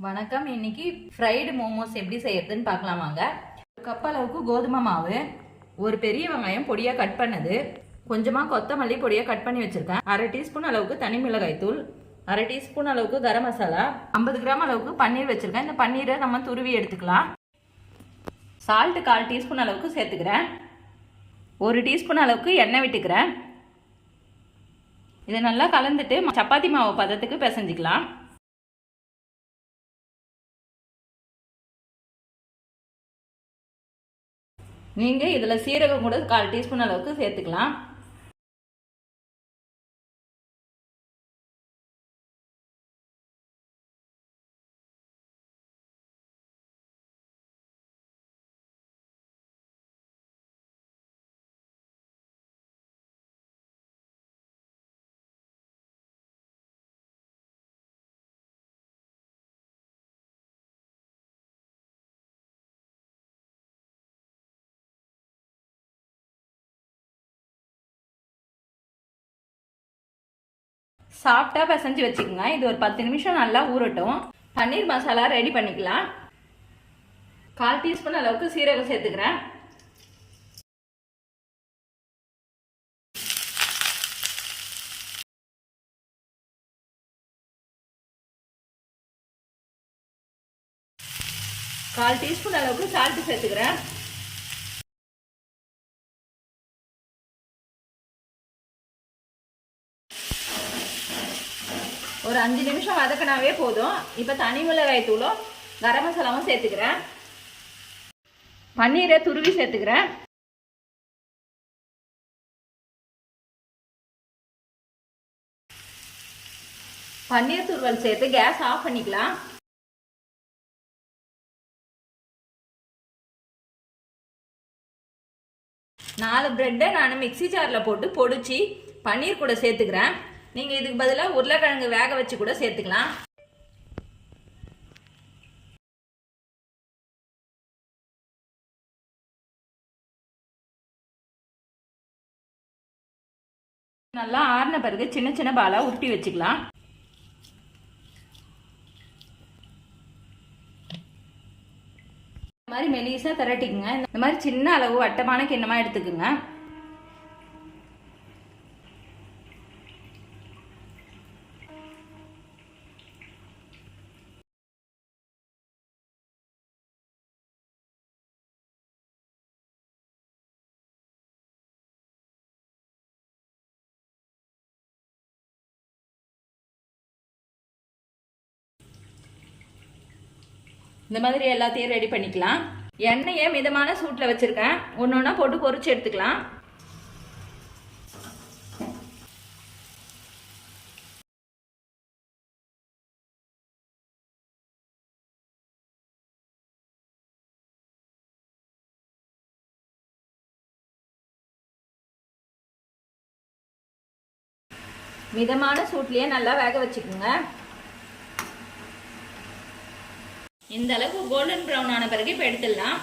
வணக்கம். இன்னைக்கு ஃப்ரைடு மோமோஸ் எப்படி செய்யறதுன்னு பார்க்கலாம் வாங்க. ஒரு கப் அளவுக்கு கோதுமை மாவு, ஒரு பெரிய வெங்காயம் பொடியா கட் பண்ணது, கொஞ்சமா கொத்தமல்லி பொடியா கட் பண்ணி வச்சிருக்கேன், அரை டீஸ்பூன் அளவுக்கு தனி மிளகாய் தூள், அரை டீஸ்பூன் அளவுக்கு கரம் மசாலா, 50 கிராம் அளவுக்கு பன்னீர் வச்சிருக்கேன். இந்த பன்னீரை நம்ம துருவி எடுத்துக்கலாம். சால்ட் 1/4 டீஸ்பூன் அளவுக்கு சேர்த்துக்கிறேன். 1 டீஸ்பூன் அளவுக்கு எண்ணெய் விட்டுக்கிறேன். இதை நல்லா கலந்துட்டு சப்பாத்தி மாவு பதத்துக்கு பிசைஞ்சிக்கலாம். நீங்கள் இதில் சீரகம் கூட 1/4 டீஸ்பூன் அளவுக்கு சேர்த்துக்கலாம். சாஃப்டா பிசைஞ்சு வச்சுக்கோங்க. இது ஒரு 10 நிமிஷம் நல்லா ஊறட்டும். பன்னீர் மசாலா ரெடி பண்ணிக்கலாம். 1/4 டீஸ்பூன் அளவுக்கு சீரகம் சேர்த்துக்கிறேன். கால் டீஸ்பூன் அளவுக்கு சால்ட் சேர்த்துக்கிறேன். ஒரு 5 நிமிஷம் வதக்கினாவே போதும். இப்போ தனி மிளகாய் தூளும் கரம் மசாலாவும் சேர்த்துக்கிறேன். பன்னீரை துருவி சேர்த்துக்கிறேன். பன்னீர் துருவல் சேர்த்து கேஸ் ஆஃப் பண்ணிக்கலாம். நாலு பிரெட்டை நான் மிக்சி ஜாரில் போட்டு பொடிச்சு பன்னீர் கூட சேர்த்துக்கிறேன். நீங்கள் இதுக்கு பதிலாக உருளைக்கிழங்கு வேக வச்சு கூட சேர்த்துக்கலாம். நல்லா ஆறின பிறகு சின்ன சின்ன பாலா உருட்டி வச்சுக்கலாம். இந்த மாதிரி மெலிசா திரட்டிக்குங்க. இந்த மாதிரி சின்ன அளவு வட்டமான கிண்ணமா எடுத்துக்குங்க. இந்த மாதிரி எல்லாத்தையும் ரெடி பண்ணிக்கலாம். எண்ணெயை மிதமான சூட்டில் வச்சிருக்கேன். ஒன்று ஒன்றா போட்டு பொரிச்சு எடுத்துக்கலாம். மிதமான சூட்லயே நல்லா வேக வச்சுக்கோங்க. இந்த அளவுக்கு கோல்டன் ப்ரௌன் ஆன பிறகு இப்போ எடுத்துடலாம்.